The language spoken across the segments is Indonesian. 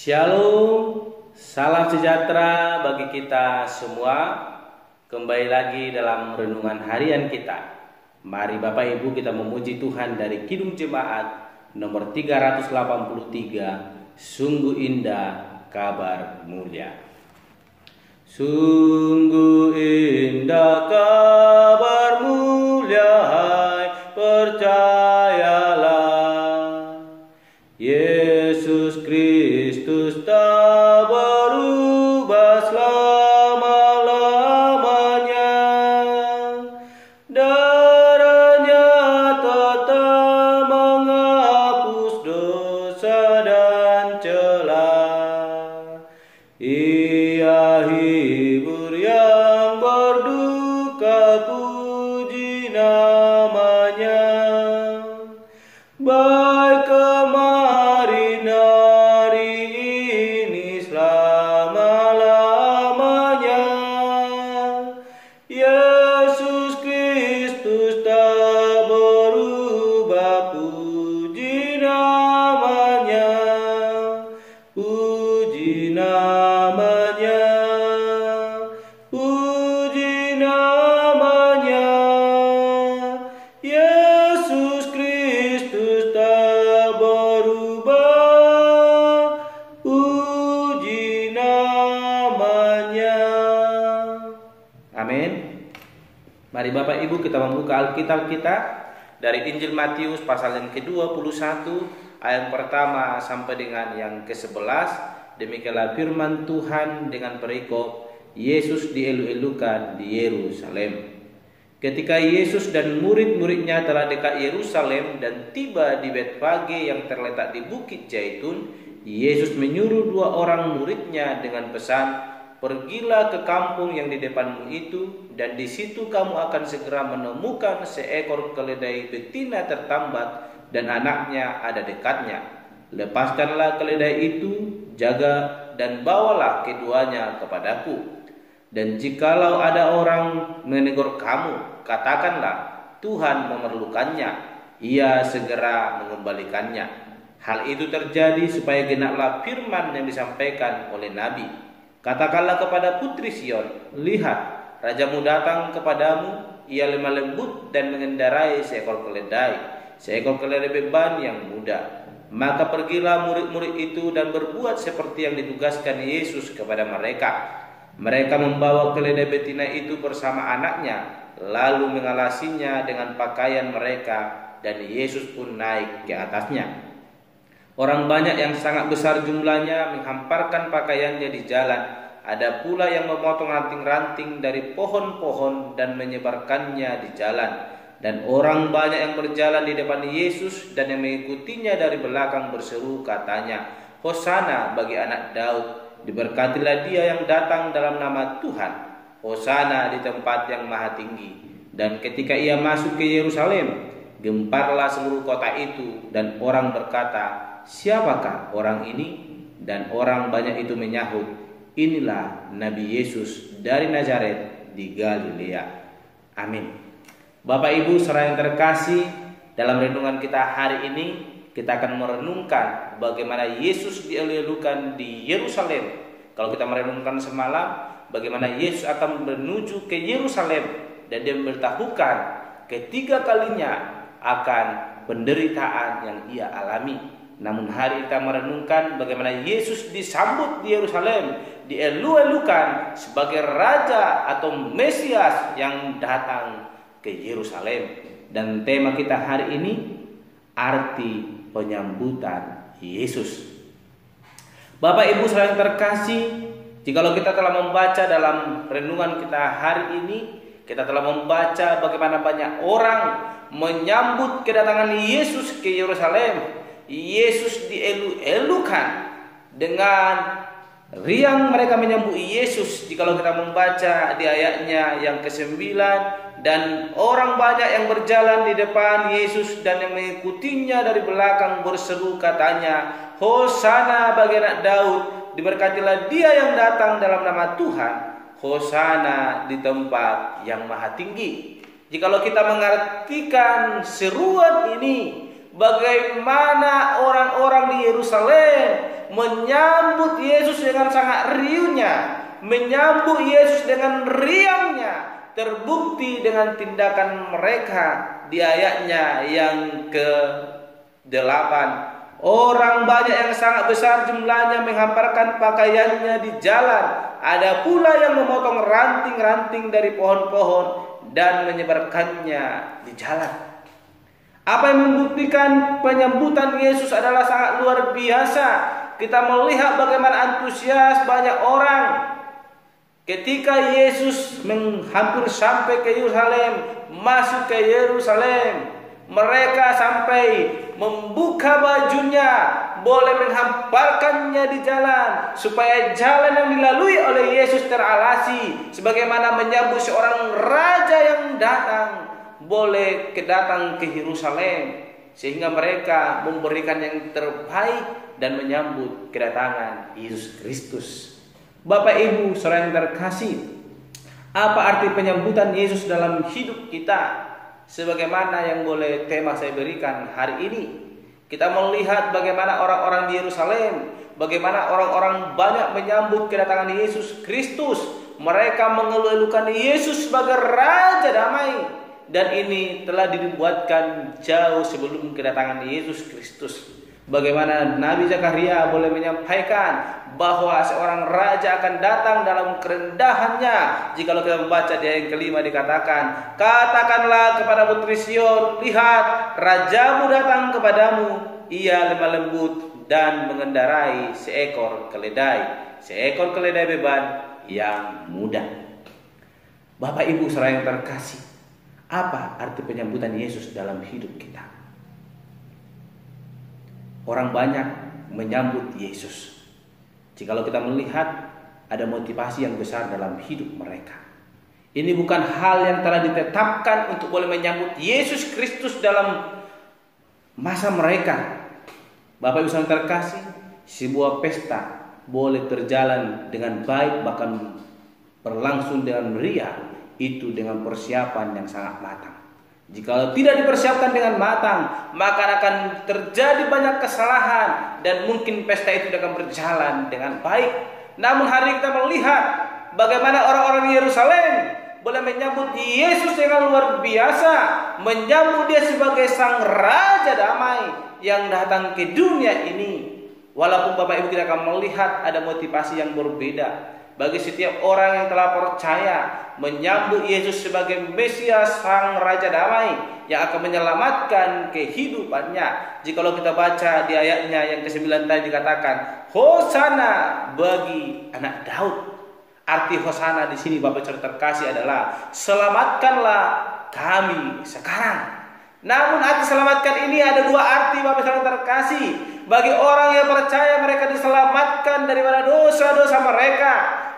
Shalom, salam sejahtera bagi kita semua. Kembali lagi dalam renungan harian kita. Mari Bapak Ibu kita memuji Tuhan dari Kidung Jemaat nomor 383. Sungguh indah kabar mulia. Sungguh indah kabar mulia, hai percayalah, Yesus Kristus tak berubah selama-lamanya. Darahnya tetap menghapus dosa dan celah. Ia hibur yang berduka, puji namanya. Baik kemarin, hari ini, selama-lamanya. Yesus Kristus tak berubah, puji namanya, puji namanya, puji namanya. Yesus Kristus tak berubah, puji namanya. Amin. Mari Bapak Ibu kita membuka Alkitab kita dari Injil Matius pasal yang ke-21 ayat pertama sampai dengan yang ke-11. Demikianlah firman Tuhan dengan perikop Yesus dielu-elukan di Yerusalem. Ketika Yesus dan murid-muridnya telah dekat Yerusalem dan tiba di Betfage yang terletak di Bukit Zaitun, Yesus menyuruh dua orang muridnya dengan pesan, "Pergilah ke kampung yang di depanmu itu, dan di situ kamu akan segera menemukan seekor keledai betina tertambat dan anaknya ada dekatnya. Lepaskanlah keledai itu, jaga dan bawalah keduanya kepadaku. Dan jikalau ada orang menegur kamu, katakanlah, Tuhan memerlukannya, ia segera mengembalikannya." Hal itu terjadi supaya genaplah firman yang disampaikan oleh Nabi. "Katakanlah kepada putri Sion, lihat, rajamu datang kepadamu, ia lemah lembut dan mengendarai seekor keledai beban yang muda." Maka pergilah murid-murid itu dan berbuat seperti yang ditugaskan Yesus kepada mereka. Mereka membawa keledai betina itu bersama anaknya, lalu mengalasinya dengan pakaian mereka, dan Yesus pun naik ke atasnya. Orang banyak yang sangat besar jumlahnya menghamparkan pakaiannya di jalan. Ada pula yang memotong ranting-ranting dari pohon-pohon dan menyebarkannya di jalan. Dan orang banyak yang berjalan di depan Yesus dan yang mengikutinya dari belakang berseru katanya, "Hosana bagi anak Daud, diberkatilah dia yang datang dalam nama Tuhan, Hosana di tempat yang maha tinggi." Dan ketika ia masuk ke Yerusalem, gemparlah seluruh kota itu, dan orang berkata, "Siapakah orang ini?" Dan orang banyak itu menyahut, "Inilah Nabi Yesus dari Nazaret di Galilea." Amin. Bapak Ibu saudara yang terkasih, dalam renungan kita hari ini kita akan merenungkan bagaimana Yesus dielu-elukan di Yerusalem. Kalau kita merenungkan semalam bagaimana Yesus akan menuju ke Yerusalem dan dia memberitahukan ketiga kalinya akan penderitaan yang ia alami. Namun hari kita merenungkan bagaimana Yesus disambut di Yerusalem, dielu-elukan sebagai Raja atau Mesias yang datang ke Yerusalem. Dan tema kita hari ini, arti penyambutan Yesus. Bapak Ibu saudara yang terkasih, jikalau kita telah membaca dalam renungan kita hari ini, kita telah membaca bagaimana banyak orang menyambut kedatangan Yesus ke Yerusalem. Yesus dielu-elukan dengan riang, mereka menyambut Yesus. Jikalau kita membaca di ayatnya yang ke-9, dan orang banyak yang berjalan di depan Yesus dan yang mengikutinya dari belakang berseru katanya, "Hosana bagi anak Daud, diberkatilah dia yang datang dalam nama Tuhan, Hosana di tempat yang maha tinggi." Jikalau kita mengartikan seruan ini, bagaimana orang-orang di Yerusalem menyambut Yesus dengan sangat riuhnya, menyambut Yesus dengan riangnya, terbukti dengan tindakan mereka di ayatnya yang ke-8. Orang banyak yang sangat besar jumlahnya menghamparkan pakaiannya di jalan. Ada pula yang memotong ranting-ranting dari pohon-pohon dan menyebarkannya di jalan. Apa yang membuktikan penyambutan Yesus adalah sangat luar biasa. Kita melihat bagaimana antusias banyak orang ketika Yesus hampir sampai ke Yerusalem, masuk ke Yerusalem. Mereka sampai membuka bajunya, boleh menghamparkannya di jalan, supaya jalan yang dilalui oleh Yesus teralasi, sebagaimana menyambut seorang raja yang datang, boleh datang ke Yerusalem, sehingga mereka memberikan yang terbaik dan menyambut kedatangan Yesus Kristus. Bapak Ibu saudara yang terkasih, apa arti penyambutan Yesus dalam hidup kita? Sebagaimana yang boleh tema saya berikan hari ini, kita melihat bagaimana orang-orang di Yerusalem, bagaimana orang-orang banyak menyambut kedatangan Yesus Kristus. Mereka mengeluhkan Yesus sebagai Raja Damai, dan ini telah dibuatkan jauh sebelum kedatangan Yesus Kristus. Bagaimana Nabi Zakaria boleh menyampaikan bahwa seorang raja akan datang dalam kerendahannya. Jikalau kita membaca di ayat yang 5 dikatakan, katakanlah kepada putri Sion, lihat rajamu datang kepadamu, ia lemah lembut dan mengendarai seekor keledai beban yang muda. Bapak Ibu saudara yang terkasih, apa arti penyambutan Yesus dalam hidup kita? Orang banyak menyambut Yesus. Jikalau kita melihat ada motivasi yang besar dalam hidup mereka. Ini bukan hal yang telah ditetapkan untuk boleh menyambut Yesus Kristus dalam masa mereka. Bapak Ibu saudara terkasih, sebuah pesta boleh terjalan dengan baik, bahkan berlangsung dengan meriah, itu dengan persiapan yang sangat matang. Jika tidak dipersiapkan dengan matang, maka akan terjadi banyak kesalahan dan mungkin pesta itu akan berjalan dengan baik. Namun hari ini kita melihat bagaimana orang-orang di Yerusalem boleh menyambut Yesus dengan luar biasa, menyambut dia sebagai sang Raja Damai yang datang ke dunia ini. Walaupun Bapak Ibu kita akan melihat ada motivasi yang berbeda. Bagi setiap orang yang telah percaya menyambut Yesus sebagai Mesias sang Raja Damai yang akan menyelamatkan kehidupannya. Jikalau kita baca di ayatnya yang ke-9 tadi dikatakan, Hosana bagi anak Daud. Arti Hosana di sini Bapak saudara terkasih adalah selamatkanlah kami sekarang. Namun arti selamatkan ini ada dua arti Bapak saudara terkasih. Bagi orang yang percaya mereka diselamatkan daripada dosa-dosa mereka.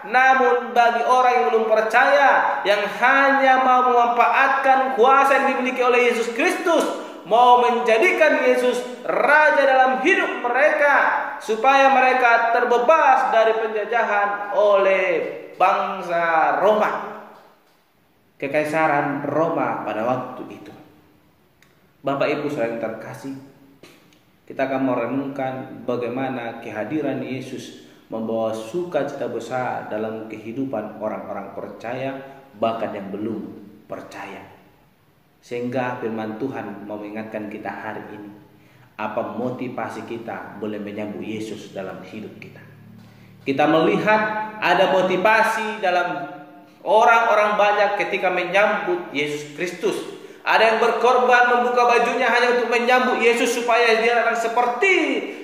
Namun bagi orang yang belum percaya, yang hanya mau memanfaatkan kuasa yang dimiliki oleh Yesus Kristus, mau menjadikan Yesus Raja dalam hidup mereka, supaya mereka terbebas dari penjajahan oleh bangsa Roma, kekaisaran Roma pada waktu itu. Bapak Ibu saudara yang terkasih, kita akan merenungkan bagaimana kehadiran Yesus membawa sukacita besar dalam kehidupan orang-orang percaya, bahkan yang belum percaya. Sehingga firman Tuhan mau mengingatkan kita hari ini, apa motivasi kita boleh menyambut Yesus dalam hidup kita. Kita melihat ada motivasi dalam orang-orang banyak ketika menyambut Yesus Kristus. Ada yang berkorban membuka bajunya hanya untuk menyambut Yesus supaya dia akan seperti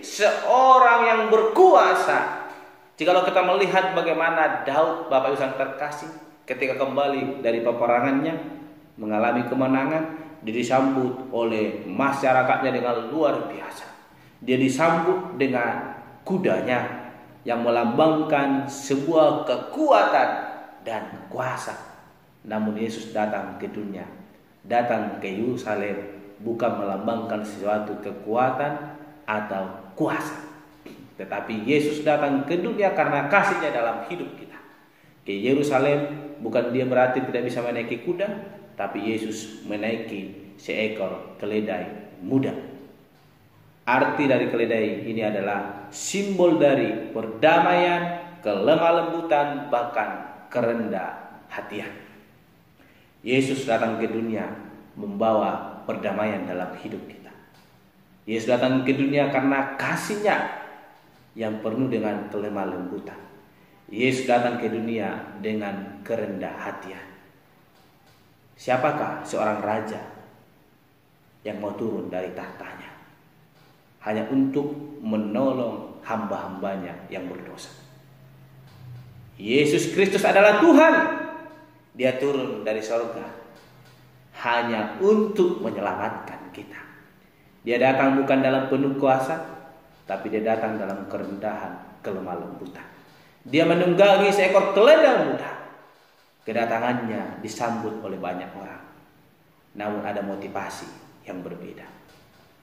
seorang yang berkuasa. Jikalau kita melihat bagaimana Daud, Bapak Ibu saudara terkasih, ketika kembali dari peperangannya mengalami kemenangan, dia disambut oleh masyarakatnya dengan luar biasa. Dia disambut dengan kudanya yang melambangkan sebuah kekuatan dan kuasa. Namun Yesus datang ke dunia, datang ke Yerusalem bukan melambangkan sesuatu kekuatan atau kuasa, tetapi Yesus datang ke dunia karena kasihnya dalam hidup kita. Ke Yerusalem bukan dia berarti tidak bisa menaiki kuda, tapi Yesus menaiki seekor keledai muda. Arti dari keledai ini adalah simbol dari perdamaian, kelemah lembutan, bahkan kerendah hatian. Yesus datang ke dunia membawa perdamaian dalam hidup kita. Yesus datang ke dunia karena kasih-Nya yang penuh dengan kelemah lembutan. Yesus datang ke dunia dengan kerendah hatian. Siapakah seorang raja yang mau turun dari tahtanya hanya untuk menolong hamba-hambanya yang berdosa? Yesus Kristus adalah Tuhan. Dia turun dari sorga hanya untuk menyelamatkan kita. Dia datang bukan dalam penuh kuasa, tapi dia datang dalam kerendahan, kelemah lembutan. Dia menunggangi seekor keledai muda. Kedatangannya disambut oleh banyak orang, namun ada motivasi yang berbeda.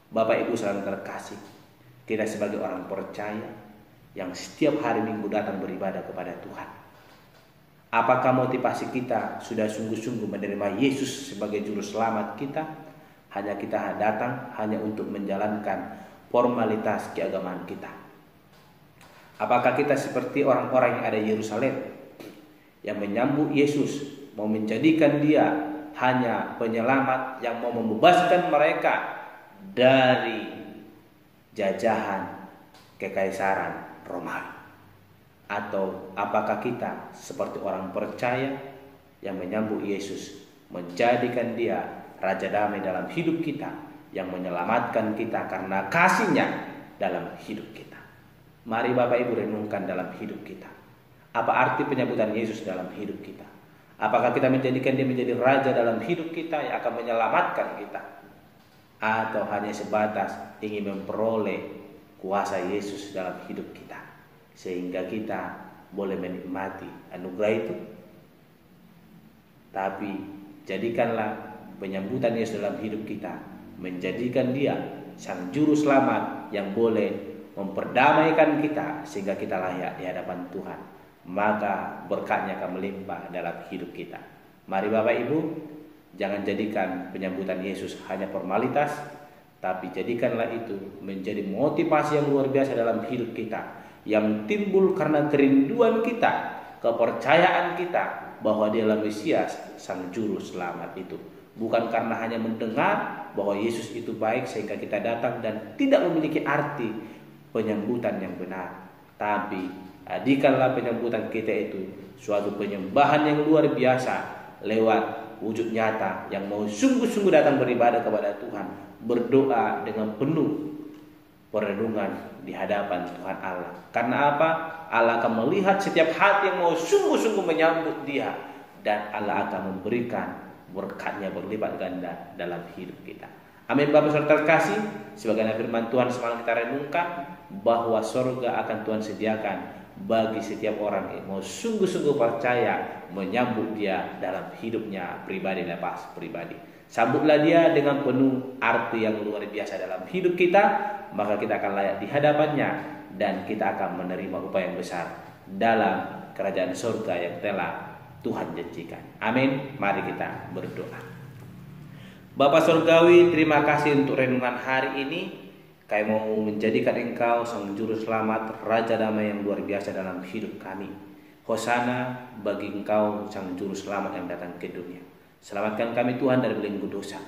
Bapak Ibu saudara terkasih, kita sebagai orang percaya yang setiap hari Minggu datang beribadah kepada Tuhan, apakah motivasi kita sudah sungguh-sungguh menerima Yesus sebagai juru selamat kita? Hanya kita datang hanya untuk menjalankan formalitas keagamaan kita? Apakah kita seperti orang-orang yang ada di Yerusalem yang menyambut Yesus, mau menjadikan dia hanya penyelamat yang mau membebaskan mereka dari jajahan kekaisaran Romawi? Atau apakah kita seperti orang percaya yang menyambut Yesus, menjadikan dia Raja Damai dalam hidup kita, yang menyelamatkan kita karena kasih-Nya dalam hidup kita? Mari Bapak Ibu renungkan dalam hidup kita. Apa arti penyambutan Yesus dalam hidup kita? Apakah kita menjadikan dia menjadi Raja dalam hidup kita yang akan menyelamatkan kita? Atau hanya sebatas ingin memperoleh kuasa Yesus dalam hidup kita, sehingga kita boleh menikmati anugerah itu? Tapi jadikanlah penyambutan Yesus dalam hidup kita menjadikan dia Sang Juru Selamat yang boleh memperdamaikan kita sehingga kita layak di hadapan Tuhan. Maka berkat-Nya akan melimpah dalam hidup kita. Mari Bapak Ibu, jangan jadikan penyambutan Yesus hanya formalitas, tapi jadikanlah itu menjadi motivasi yang luar biasa dalam hidup kita, yang timbul karena kerinduan kita, kepercayaan kita bahwa Dialah Mesias, Sang Juru Selamat itu. Bukan karena hanya mendengar bahwa Yesus itu baik sehingga kita datang dan tidak memiliki arti penyambutan yang benar. Tapi jadikanlah penyambutan kita itu suatu penyembahan yang luar biasa lewat wujud nyata yang mau sungguh-sungguh datang beribadah kepada Tuhan, berdoa dengan penuh perenungan di hadapan Tuhan Allah. Karena apa? Allah akan melihat setiap hati yang mau sungguh-sungguh menyambut Dia, dan Allah akan memberikan berkat-Nya berlipat ganda dalam hidup kita. Amin. Bapak saudara terkasih, sebagaimana firman Tuhan semalam kita renungkan bahwa surga akan Tuhan sediakan bagi setiap orang yang mau sungguh-sungguh percaya menyambut Dia dalam hidupnya pribadi lepas pribadi. Sambutlah Dia dengan penuh arti yang luar biasa dalam hidup kita, maka kita akan layak di hadapan-Nya dan kita akan menerima upaya yang besar dalam kerajaan surga yang telah Tuhan janjikan. Amin. Mari kita berdoa. Bapak Surgawi, terima kasih untuk renungan hari ini. Kami mau menjadikan Engkau Sang Juru Selamat, Raja Damai yang luar biasa dalam hidup kami. Hosana bagi Engkau Sang Juru Selamat yang datang ke dunia. Selamatkan kami Tuhan dari belenggu dosa.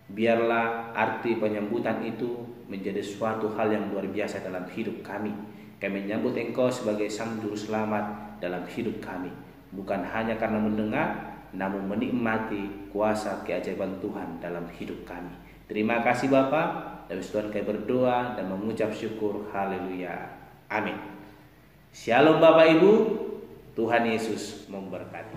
Biarlah arti penyambutan itu menjadi suatu hal yang luar biasa dalam hidup kami. Kami menyambut Engkau sebagai Sang Juru Selamat dalam hidup kami, bukan hanya karena mendengar, namun menikmati kuasa keajaiban Tuhan dalam hidup kami. Terima kasih Bapa. Dan Tuhan kami berdoa dan mengucap syukur. Haleluya. Amin. Shalom Bapak Ibu. Tuhan Yesus memberkati.